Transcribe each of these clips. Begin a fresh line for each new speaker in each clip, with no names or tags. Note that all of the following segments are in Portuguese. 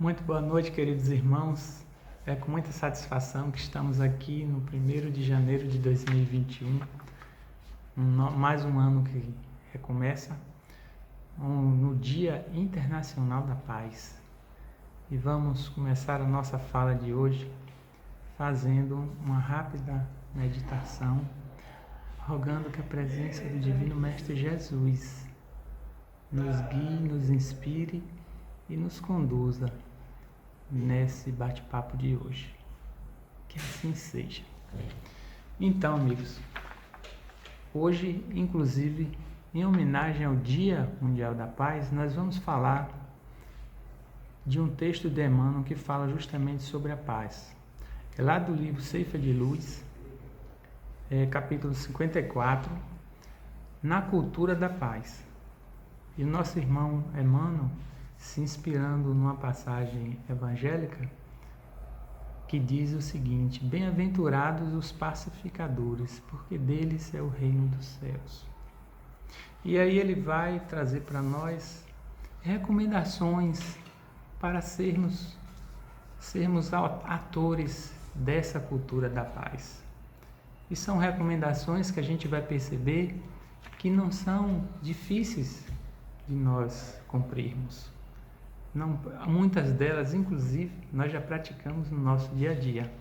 Muito boa noite, queridos irmãos. É com muita satisfação que estamos aqui no 1º de janeiro de 2021, mais um ano que recomeça, no Dia Internacional da Paz. E vamos começar a nossa fala de hoje fazendo uma rápida meditação, rogando que a presença do Divino Mestre Jesus nos guie, nos inspire e nos conduza nesse bate-papo de hoje. Que assim seja. Então, amigos, hoje, inclusive, em homenagem ao Dia Mundial da Paz, nós vamos falar de um texto de Emmanuel que fala justamente sobre a paz. É lá do livro Ceifa de Luz, capítulo 54, Na Cultura da Paz. E o nosso irmão Emmanuel, se inspirando numa passagem evangélica, que diz o seguinte: bem-aventurados os pacificadores, porque deles é o reino dos céus. E aí ele vai trazer para nós recomendações para sermos atores dessa cultura da paz. E são recomendações que a gente vai perceber que não são difíceis de nós cumprirmos. Não, muitas delas, inclusive, nós já praticamos no nosso dia a dia.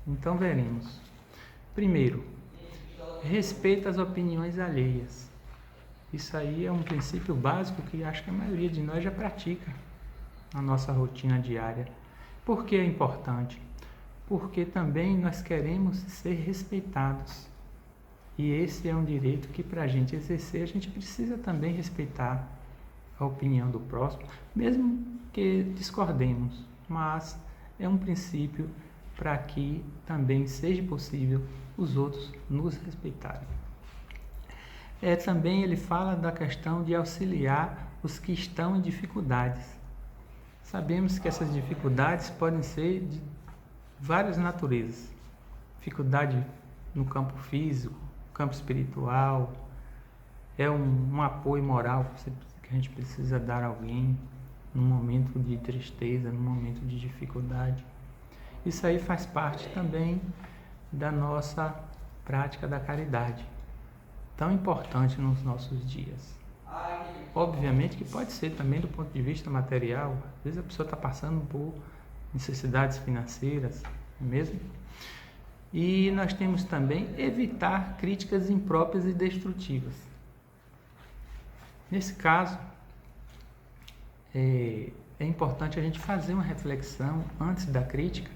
Então, veremos. Primeiro, respeita as opiniões alheias. Isso aí é um princípio básico que acho que a maioria de nós já pratica na nossa rotina diária. Por que é importante? Porque também nós queremos ser respeitados. E esse é um direito que, para a gente exercer, a gente precisa também respeitar a opinião do próximo, mesmo que discordemos, mas é um princípio para que também seja possível os outros nos respeitarem. Também ele fala da questão de auxiliar os que estão em dificuldades. Sabemos que essas dificuldades podem ser de várias naturezas. Dificuldade no campo físico, campo espiritual, um apoio moral que a gente precisa dar a alguém num momento de tristeza, num momento de dificuldade. Isso aí faz parte também da nossa prática da caridade, tão importante nos nossos dias. Obviamente que pode ser também do ponto de vista material. Às vezes a pessoa está passando por necessidades financeiras, não é mesmo? E nós temos também evitar críticas impróprias e destrutivas. Nesse caso, é importante a gente fazer uma reflexão antes da crítica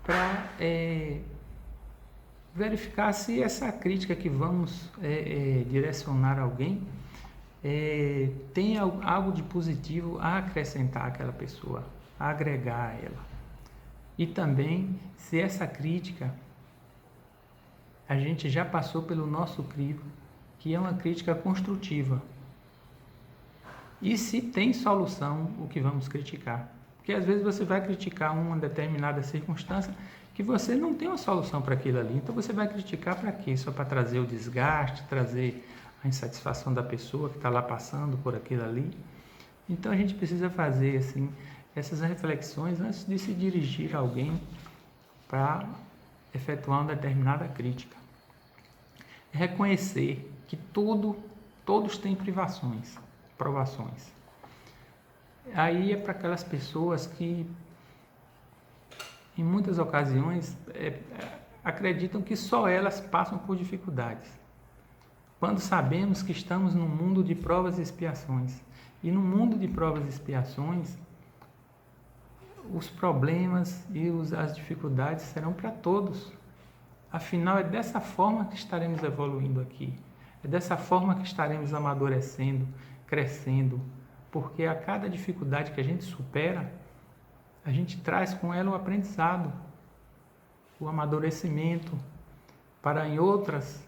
para verificar se essa crítica que vamos direcionar a alguém tem algo de positivo a acrescentar àquela pessoa, a agregar a ela. E também se essa crítica a gente já passou pelo nosso crivo, que é uma crítica construtiva. E se tem solução o que vamos criticar. Porque às vezes você vai criticar uma determinada circunstância que você não tem uma solução para aquilo ali. Então você vai criticar para quê? Só para trazer o desgaste, trazer a insatisfação da pessoa que está lá passando por aquilo ali. Então a gente precisa fazer assim essas reflexões antes de se dirigir a alguém para efetuar uma determinada crítica. Reconhecer que todos têm provações. Aí é para aquelas pessoas que, em muitas ocasiões, acreditam que só elas passam por dificuldades. Quando sabemos que estamos num mundo de provas e expiações. E no mundo de provas e expiações, os problemas e as dificuldades serão para todos. Afinal, é dessa forma que estaremos evoluindo aqui. É dessa forma que estaremos amadurecendo, crescendo, porque a cada dificuldade que a gente supera, a gente traz com ela o aprendizado, o amadurecimento, para em outras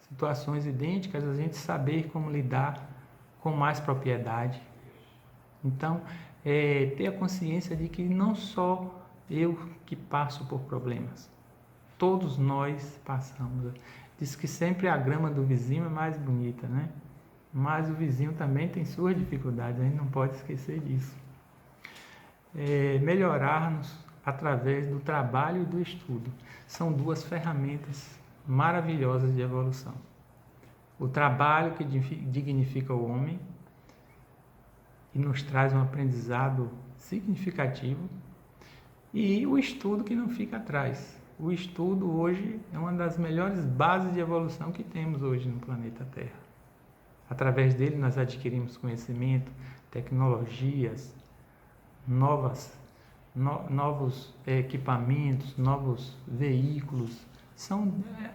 situações idênticas a gente saber como lidar com mais propriedade. Então, ter a consciência de que não só eu que passo por problemas, todos nós passamos. Diz que sempre a grama do vizinho é mais bonita, né? Mas o vizinho também tem suas dificuldades, a gente não pode esquecer disso. melhorar-nos através do trabalho e do estudo. São duas ferramentas maravilhosas de evolução. O trabalho que dignifica o homem e nos traz um aprendizado significativo, e o estudo que não fica atrás. O estudo hoje é uma das melhores bases de evolução que temos hoje no planeta Terra. Através dele nós adquirimos conhecimento, tecnologias, novos equipamentos, novos veículos.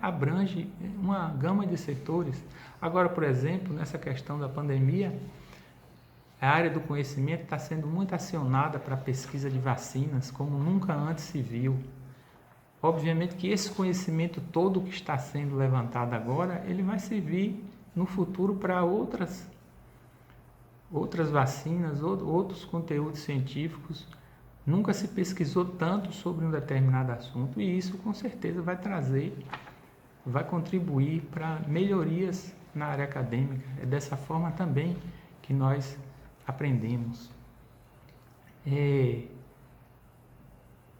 Abrange uma gama de setores. Agora, por exemplo, nessa questão da pandemia, a área do conhecimento está sendo muito acionada para a pesquisa de vacinas, como nunca antes se viu. Obviamente que esse conhecimento todo que está sendo levantado agora, ele vai servir no futuro para outras vacinas, outros conteúdos científicos. Nunca se pesquisou tanto sobre um determinado assunto, e isso com certeza vai contribuir para melhorias na área acadêmica. É dessa forma também que nós aprendemos.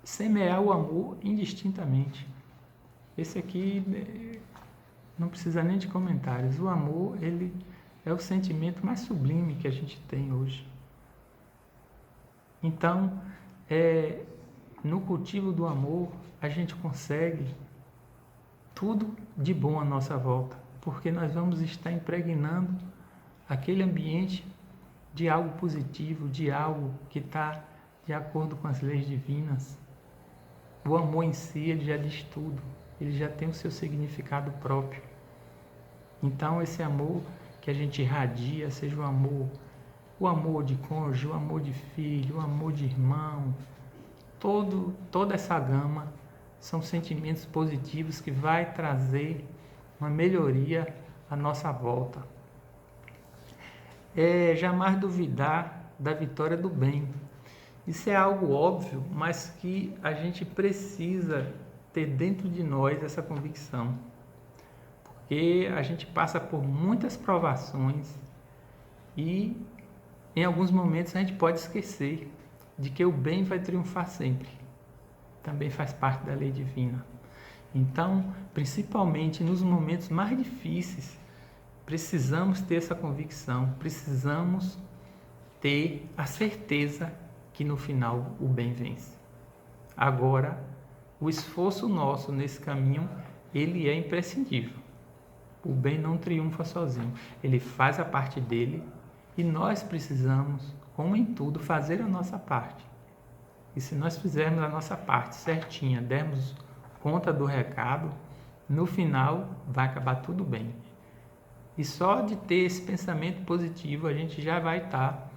Semear o amor indistintamente. Esse aqui não precisa nem de comentários. O amor, ele é o sentimento mais sublime que a gente tem hoje. Então, no cultivo do amor, a gente consegue tudo de bom à nossa volta, porque nós vamos estar impregnando aquele ambiente de algo positivo, de algo que está de acordo com as leis divinas. O amor em si, ele já diz tudo, ele já tem o seu significado próprio. Então, esse amor que a gente irradia, seja o amor de cônjuge, o amor de filho, o amor de irmão, toda essa gama são sentimentos positivos que vai trazer uma melhoria à nossa volta. Jamais duvidar da vitória do bem. Isso é algo óbvio, mas que a gente precisa ter dentro de nós essa convicção. Porque a gente passa por muitas provações e em alguns momentos a gente pode esquecer de que o bem vai triunfar sempre. Também faz parte da lei divina. Então, principalmente nos momentos mais difíceis, precisamos ter essa convicção, precisamos ter a certeza que no final o bem vence. Agora, o esforço nosso nesse caminho, ele é imprescindível. O bem não triunfa sozinho, ele faz a parte dele e nós precisamos, como em tudo, fazer a nossa parte. E se nós fizermos a nossa parte certinha, dermos conta do recado, no final vai acabar tudo bem. E só de ter esse pensamento positivo, a gente já vai estar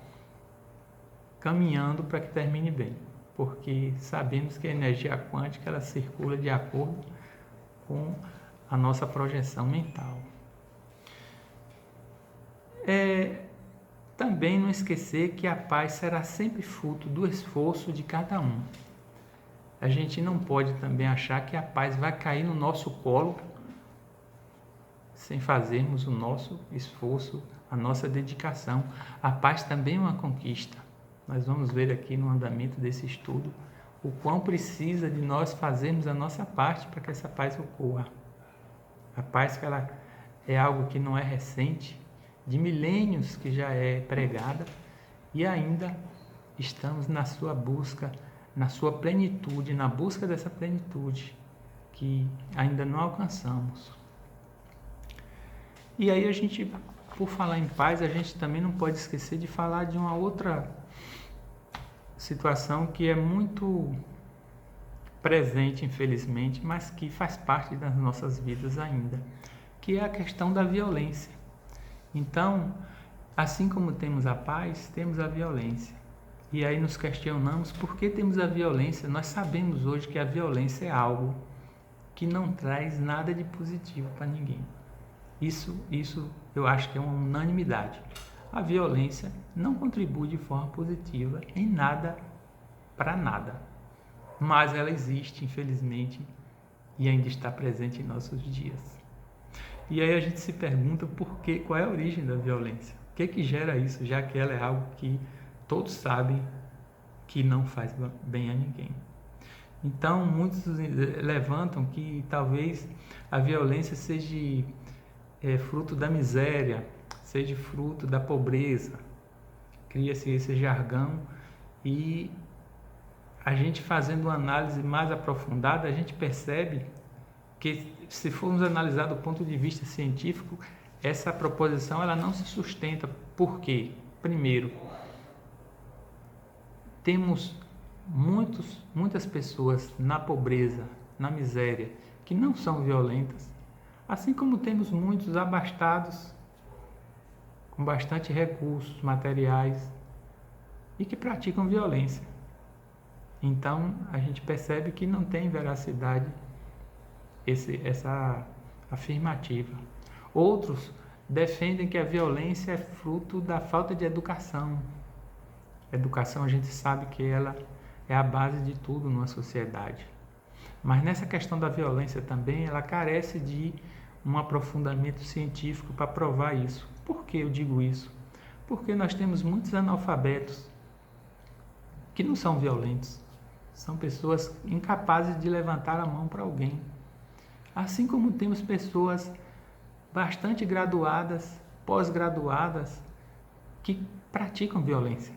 caminhando para que termine bem. Porque sabemos que a energia quântica, ela circula de acordo com a nossa projeção mental. Também não esquecer que a paz será sempre fruto do esforço de cada um. A gente não pode também achar que a paz vai cair no nosso colo sem fazermos o nosso esforço, a nossa dedicação. A paz também é uma conquista. Nós vamos ver aqui no andamento desse estudo o quão precisa de nós fazermos a nossa parte para que essa paz ocorra. A paz, que ela é algo que não é recente, de milênios que já é pregada, e ainda estamos na sua busca, na sua plenitude, na busca dessa plenitude que ainda não alcançamos. E aí a gente, por falar em paz, a gente também não pode esquecer de falar de uma outra situação que é muito presente, infelizmente, mas que faz parte das nossas vidas ainda, que é a questão da violência. Então, assim como temos a paz, temos a violência. E aí nos questionamos por que temos a violência. Nós sabemos hoje que a violência é algo que não traz nada de positivo para ninguém. Isso eu acho que é uma unanimidade. A violência não contribui de forma positiva em nada para nada. Mas ela existe, infelizmente, e ainda está presente em nossos dias. E aí a gente se pergunta qual é a origem da violência? O que gera isso, já que ela é algo que todos sabem que não faz bem a ninguém. Então, muitos levantam que talvez a violência seja fruto da miséria, seja fruto da pobreza. Cria-se esse jargão e a gente fazendo uma análise mais aprofundada, a gente percebe que, se formos analisar do ponto de vista científico, essa proposição ela não se sustenta. Por quê? Primeiro, temos muitas pessoas na pobreza, na miséria, que não são violentas, assim como temos muitos abastados, com bastante recursos materiais e que praticam violência. Então, a gente percebe que não tem veracidade essa afirmativa. Outros defendem que a violência é fruto da falta de educação. A educação, a gente sabe que ela é a base de tudo numa sociedade. Mas nessa questão da violência também, ela carece de um aprofundamento científico para provar isso. Por que eu digo isso? Porque nós temos muitos analfabetos que não são violentos. São pessoas incapazes de levantar a mão para alguém. Assim como temos pessoas bastante graduadas, pós-graduadas, que praticam violência.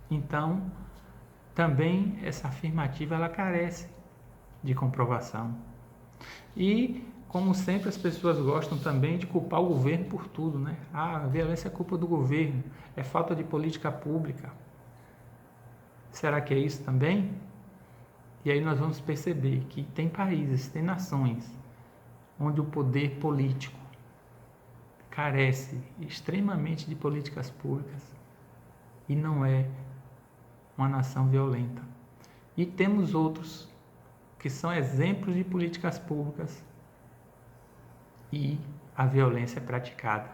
Então, também essa afirmativa ela carece de comprovação. E, como sempre, as pessoas gostam também de culpar o governo por tudo, né? A violência é culpa do governo, é falta de política pública. Será que é isso também? E aí nós vamos perceber que tem países, tem nações, onde o poder político carece extremamente de políticas públicas e não é uma nação violenta. E temos outros que são exemplos de políticas públicas e a violência é praticada.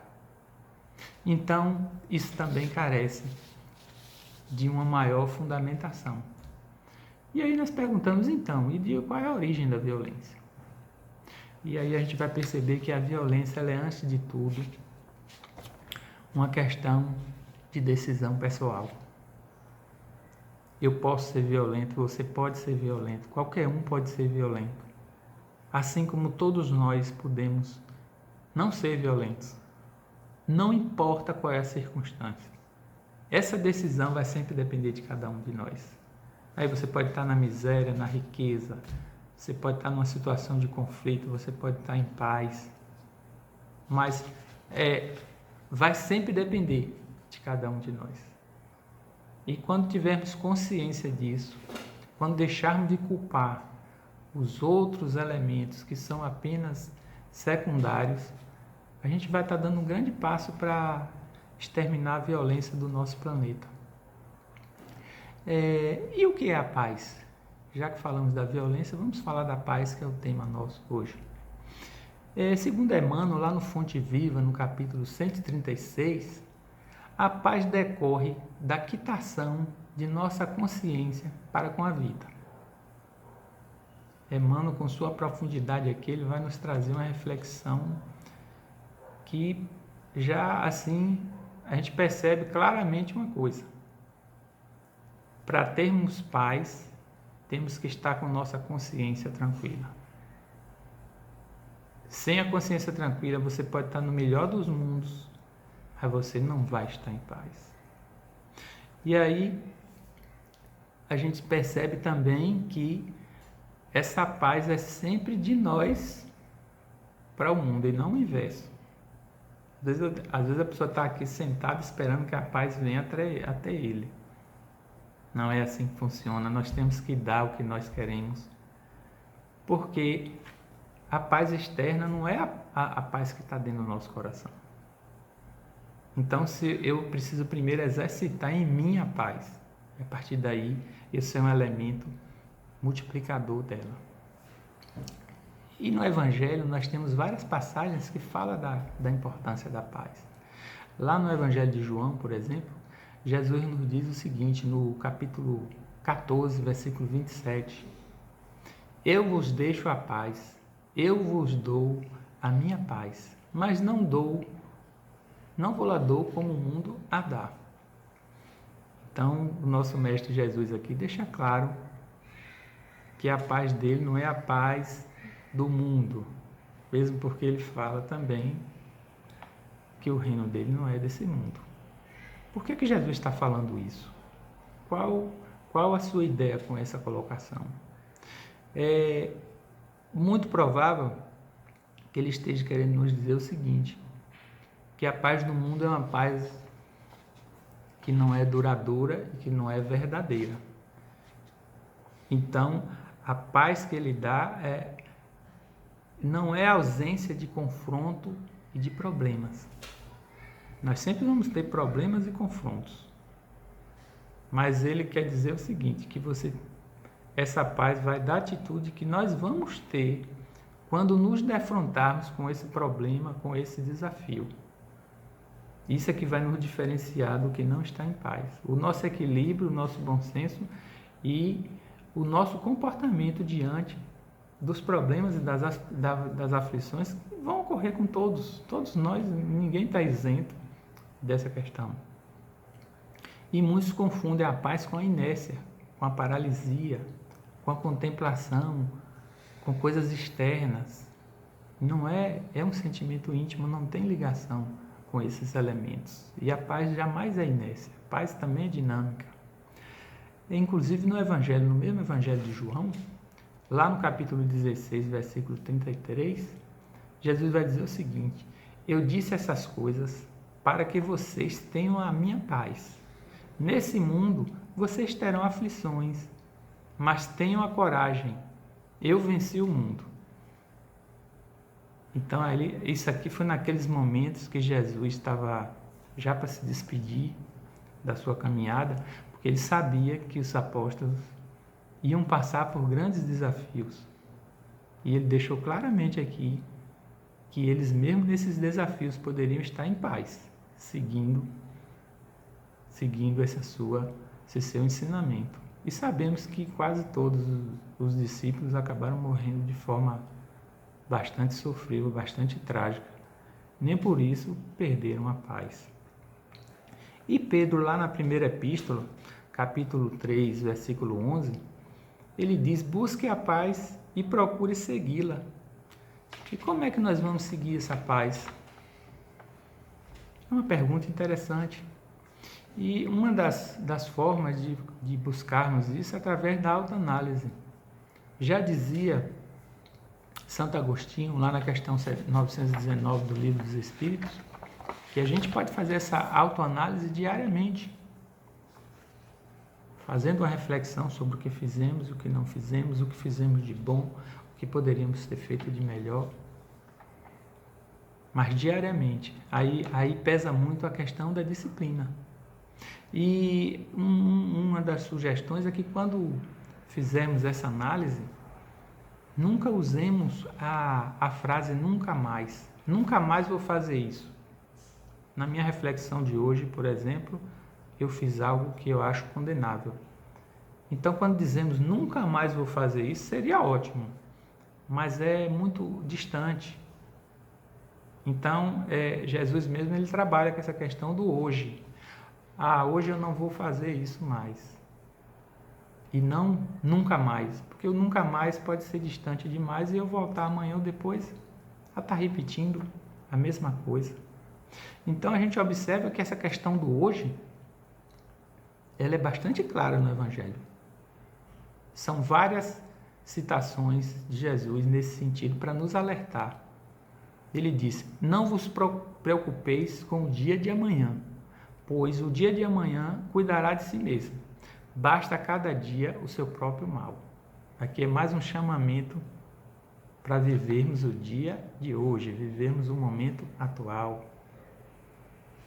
Então, isso também carece de uma maior fundamentação. E aí nós perguntamos então, qual é a origem da violência? E aí a gente vai perceber que a violência ela é, antes de tudo, uma questão de decisão pessoal. Eu posso ser violento, você pode ser violento, qualquer um pode ser violento. Assim como todos nós podemos não ser violentos. Não importa qual é a circunstância. Essa decisão vai sempre depender de cada um de nós. Aí você pode estar na miséria, na riqueza, você pode estar numa situação de conflito, você pode estar em paz. Mas vai sempre depender de cada um de nós. E quando tivermos consciência disso, quando deixarmos de culpar os outros elementos que são apenas secundários, a gente vai estar dando um grande passo para exterminar a violência do nosso planeta. E o que é a paz? Já que falamos da violência, vamos falar da paz, que é o tema nosso hoje. Segundo Emmanuel, lá no Fonte Viva, no capítulo 136, a paz decorre da quitação de nossa consciência para com a vida. Emmanuel, com sua profundidade aqui, ele vai nos trazer uma reflexão que já assim a gente percebe claramente uma coisa. Para termos paz, temos que estar com nossa consciência tranquila. Sem a consciência tranquila, você pode estar no melhor dos mundos, mas você não vai estar em paz. E aí, a gente percebe também que essa paz é sempre de nós para o mundo e não o inverso. Às vezes a pessoa está aqui sentada esperando que a paz venha até ele. Não é assim que funciona. Nós temos que dar o que nós queremos. Porque a paz externa não é a paz que está dentro do nosso coração. Então, se eu preciso primeiro exercitar em mim a paz, a partir daí, esse é um elemento multiplicador dela. E no Evangelho, nós temos várias passagens que falam da importância da paz. Lá no Evangelho de João, por exemplo, Jesus nos diz o seguinte, no capítulo 14, versículo 27. Eu vos deixo a paz, eu vos dou a minha paz, mas não vou lá dou como o mundo a dá. Então, o nosso Mestre Jesus aqui deixa claro que a paz dele não é a paz do mundo, mesmo porque ele fala também que o reino dele não é desse mundo. Por que Jesus está falando isso? Qual a sua ideia com essa colocação? É muito provável que ele esteja querendo nos dizer o seguinte, que a paz do mundo é uma paz que não é duradoura e que não é verdadeira. Então, a paz que ele dá não é a ausência de confronto e de problemas. Nós sempre vamos ter problemas e confrontos. Mas ele quer dizer o seguinte, que essa paz vai dar atitude que nós vamos ter quando nos defrontarmos com esse problema, com esse desafio. Isso é que vai nos diferenciar do que não está em paz. O nosso equilíbrio, o nosso bom senso e o nosso comportamento diante dos problemas e das aflições que vão ocorrer com todos nós, ninguém está isento dessa questão. E muitos confundem a paz com a inércia, com a paralisia, com a contemplação, com coisas externas. Não é um sentimento íntimo, não tem ligação com esses elementos. E a paz jamais é inércia, a paz também é dinâmica. Inclusive no mesmo Evangelho de João, lá no capítulo 16, versículo 33, Jesus vai dizer o seguinte: eu disse essas coisas para que vocês tenham a minha paz. Nesse mundo vocês terão aflições, mas tenham a coragem, eu venci o mundo. Então, isso aqui foi naqueles momentos que Jesus estava já para se despedir da sua caminhada, porque ele sabia que os apóstolos iam passar por grandes desafios. E ele deixou claramente aqui que eles, mesmo nesses desafios, poderiam estar em paz, seguindo esse seu ensinamento. E sabemos que quase todos os discípulos acabaram morrendo de forma bastante sofrível, bastante trágica. Nem por isso perderam a paz. E Pedro, lá na primeira epístola, capítulo 3, versículo 11, ele diz: busque a paz e procure segui-la. E como é que nós vamos seguir essa paz? É uma pergunta interessante. E uma das formas de buscarmos isso é através da autoanálise. Já dizia Santo Agostinho, lá na questão 919 do Livro dos Espíritos, que a gente pode fazer essa autoanálise diariamente, fazendo uma reflexão sobre o que fizemos, o que não fizemos, o que fizemos de bom, o que poderíamos ter feito de melhor. Mas diariamente. Aí pesa muito a questão da disciplina. E uma das sugestões é que quando fizermos essa análise, nunca usemos a frase nunca mais. Nunca mais vou fazer isso. Na minha reflexão de hoje, por exemplo, eu fiz algo que eu acho condenável. Então, quando dizemos nunca mais vou fazer isso, seria ótimo, mas é muito distante. Então, Jesus mesmo ele trabalha com essa questão do hoje. Hoje eu não vou fazer isso mais. E não nunca mais, porque o nunca mais pode ser distante demais e eu voltar amanhã ou depois a estar repetindo a mesma coisa. Então a gente observa que essa questão do hoje, ela é bastante clara no Evangelho. São várias citações de Jesus nesse sentido para nos alertar. Ele disse: não vos preocupeis com o dia de amanhã, pois o dia de amanhã cuidará de si mesmo. Basta a cada dia o seu próprio mal. Aqui é mais um chamamento para vivermos o dia de hoje, vivermos o momento atual.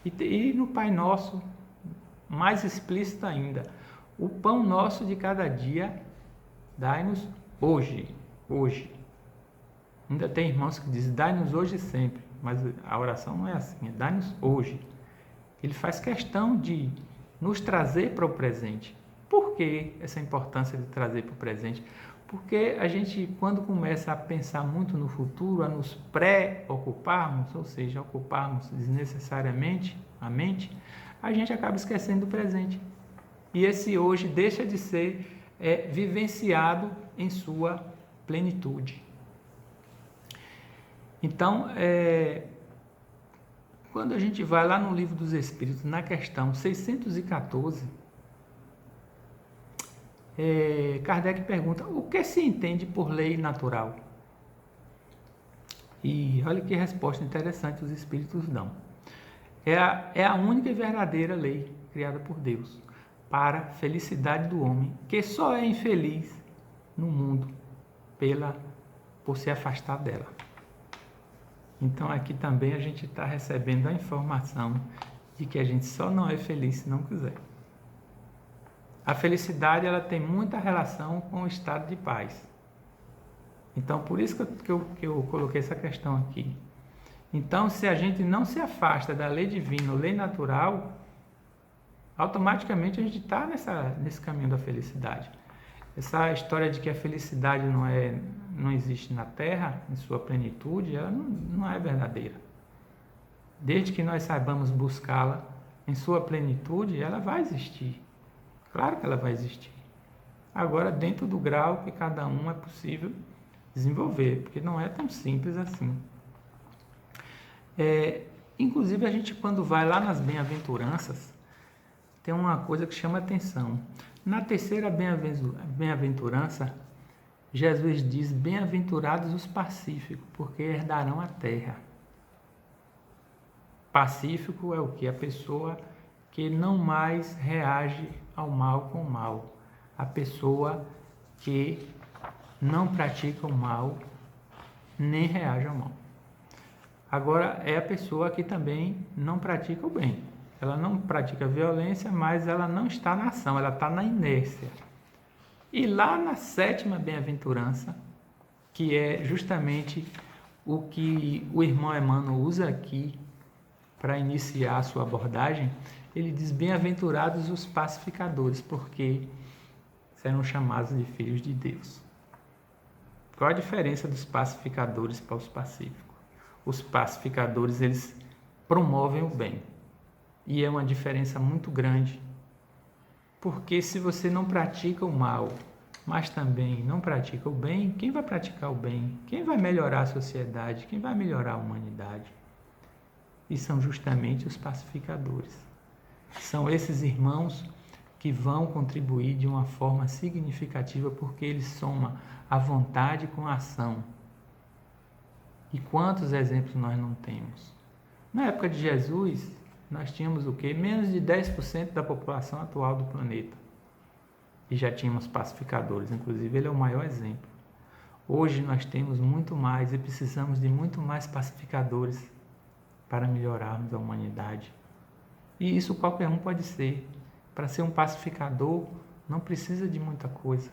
E no Pai Nosso, mais explícito ainda, o pão nosso de cada dia, dai-nos hoje, hoje. Ainda tem irmãos que dizem, dai-nos hoje sempre, mas a oração não é assim, é dai-nos hoje. Ele faz questão de nos trazer para o presente. Por que essa importância de trazer para o presente? Porque a gente, quando começa a pensar muito no futuro, a nos preocuparmos, ou seja, ocuparmos desnecessariamente a mente, a gente acaba esquecendo do presente. e esse hoje deixa de ser vivenciado em sua plenitude. Então, quando a gente vai lá no Livro dos Espíritos, na questão 614, Kardec pergunta: o que se entende por lei natural? E olha que resposta interessante os Espíritos dão. É a única e verdadeira lei criada por Deus para a felicidade do homem, que só é infeliz no mundo por se afastar dela. Então aqui também a gente está recebendo a informação de que a gente só não é feliz se não quiser. A felicidade ela tem muita relação com o estado de paz. Então por isso que eu coloquei essa questão aqui. Então se a gente não se afasta da lei divina, lei natural, automaticamente a gente está nesse caminho da felicidade. Essa história de que a felicidade não existe na Terra, em sua plenitude, ela não é verdadeira. Desde que nós saibamos buscá-la em sua plenitude, ela vai existir. Claro que ela vai existir. Agora, dentro do grau que cada um é possível desenvolver, porque não é tão simples assim. Inclusive, a gente quando vai lá nas bem-aventuranças, tem uma coisa que chama atenção. Na terceira bem-aventurança, Jesus diz: bem-aventurados os pacíficos, porque herdarão a terra. Pacífico é o que? A pessoa que não mais reage ao mal com o mal. A pessoa que não pratica o mal, nem reage ao mal. Agora, é a pessoa que também não pratica o bem. Ela não pratica violência, mas ela não está na ação, ela está na inércia. E lá na sétima bem-aventurança, que é justamente o que o irmão Emmanuel usa aqui para iniciar a sua abordagem, ele diz: bem-aventurados os pacificadores, porque serão chamados de filhos de Deus. Qual a diferença dos pacificadores para os pacíficos? Os pacificadores, eles promovem o bem. E é uma diferença muito grande, porque se você não pratica o mal, mas também não pratica o bem, quem vai praticar o bem? Quem vai melhorar a sociedade? Quem vai melhorar a humanidade? E são justamente os pacificadores. São esses irmãos que vão contribuir de uma forma significativa, porque eles somam a vontade com a ação. E quantos exemplos nós não temos? Na época de Jesus, nós tínhamos o quê? Menos de 10% da população atual do planeta. E já tínhamos pacificadores, inclusive ele é o maior exemplo. Hoje nós temos muito mais e precisamos de muito mais pacificadores para melhorarmos a humanidade. E isso qualquer um pode ser. Para ser um pacificador, não precisa de muita coisa.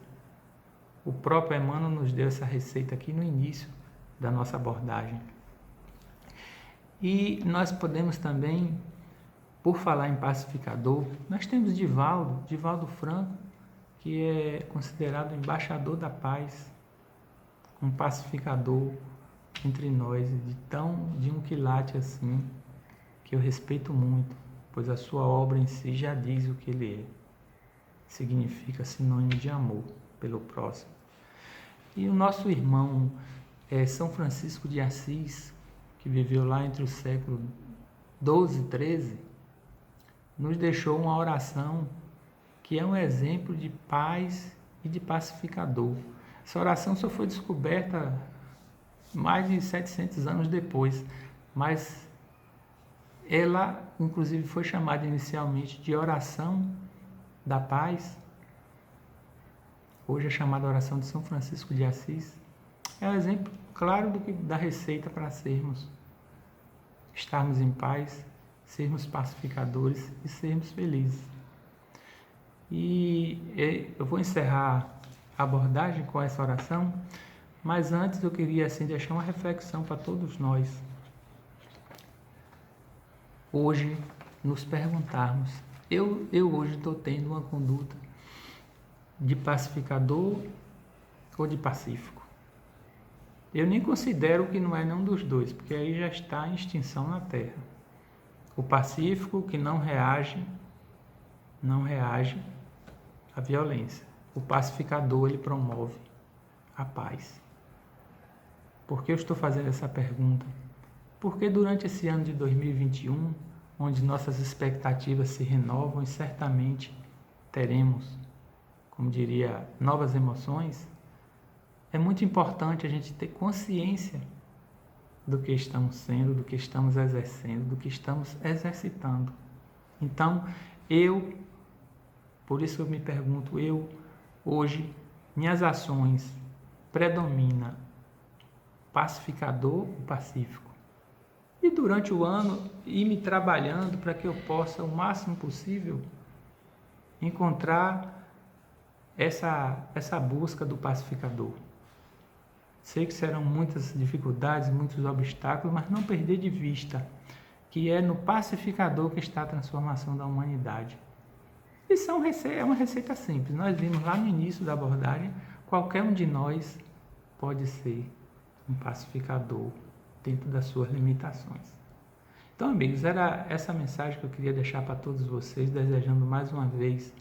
O próprio Emmanuel nos deu essa receita aqui no início da nossa abordagem. E nós podemos também, por falar em pacificador, nós temos Divaldo Franco, que é considerado embaixador da paz, um pacificador entre nós, de um quilate assim, que eu respeito muito, pois a sua obra em si já diz o que ele é. Significa sinônimo de amor pelo próximo. E o nosso irmão São Francisco de Assis, que viveu lá entre os séculos 12 e 13, nos deixou uma oração que é um exemplo de paz e de pacificador. Essa oração só foi descoberta mais de 700 anos depois, mas ela, inclusive, foi chamada inicialmente de oração da paz. Hoje é chamada oração de São Francisco de Assis. É um exemplo claro da receita para estarmos em paz, sermos pacificadores e sermos felizes. E eu vou encerrar a abordagem com essa oração, mas antes eu queria assim deixar uma reflexão para todos nós. Hoje, nos perguntarmos, eu hoje estou tendo uma conduta de pacificador ou de pacífico? Eu nem considero que não é nenhum dos dois, porque aí já está em extinção na Terra. O pacífico que não reage a violência. O pacificador, ele promove a paz. Por que eu estou fazendo essa pergunta? Porque durante esse ano de 2021, onde nossas expectativas se renovam e certamente teremos, como diria, novas emoções, é muito importante a gente ter consciência do que estamos sendo, do que estamos exercendo, do que estamos exercitando. Então, por isso eu me pergunto, hoje, minhas ações predomina pacificador ou pacífico? E durante o ano, ir me trabalhando para que eu possa, o máximo possível, encontrar essa busca do pacificador. Sei que serão muitas dificuldades, muitos obstáculos, mas não perder de vista que é no pacificador que está a transformação da humanidade. Isso é uma receita simples. Nós vimos lá no início da abordagem, qualquer um de nós pode ser um pacificador dentro das suas limitações. Então, amigos, era essa mensagem que eu queria deixar para todos vocês, desejando mais uma vez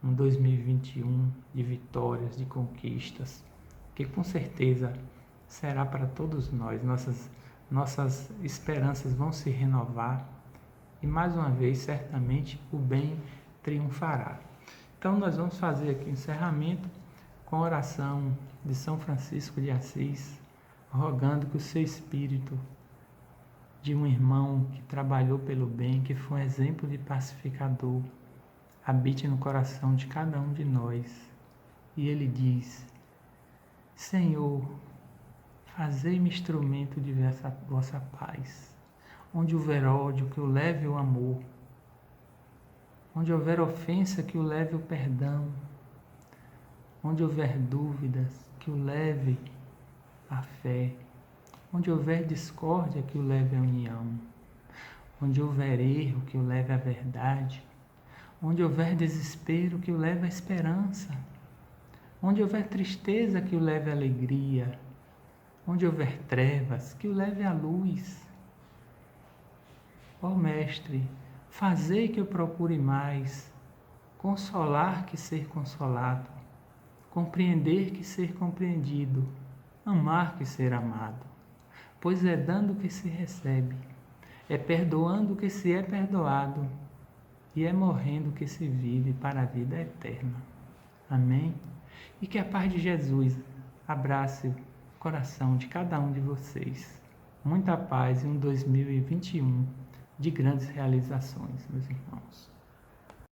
um 2021 de vitórias, de conquistas, que com certeza será para todos nós. Nossas esperanças vão se renovar e mais uma vez, certamente, o bem triunfará. Então, nós vamos fazer aqui o encerramento com a oração de São Francisco de Assis, rogando que o seu espírito de um irmão que trabalhou pelo bem, que foi um exemplo de pacificador, habite no coração de cada um de nós. E ele diz: Senhor, fazei-me instrumento de vossa paz. Onde houver ódio, que o leve o amor. Onde houver ofensa, que o leve o perdão. Onde houver dúvidas, que o leve a fé. Onde houver discórdia, que o leve à união. Onde houver erro, que o leve à verdade. Onde houver desespero, que o leve à esperança. Onde houver tristeza, que o leve à alegria. Onde houver trevas, que o leve à luz. Ó Mestre, fazei que eu procure mais, consolar que ser consolado, compreender que ser compreendido, amar que ser amado. Pois é dando que se recebe, é perdoando que se é perdoado, e é morrendo que se vive para a vida eterna. Amém? E que a paz de Jesus abrace o coração de cada um de vocês. Muita paz e um 2021 de grandes realizações, meus irmãos.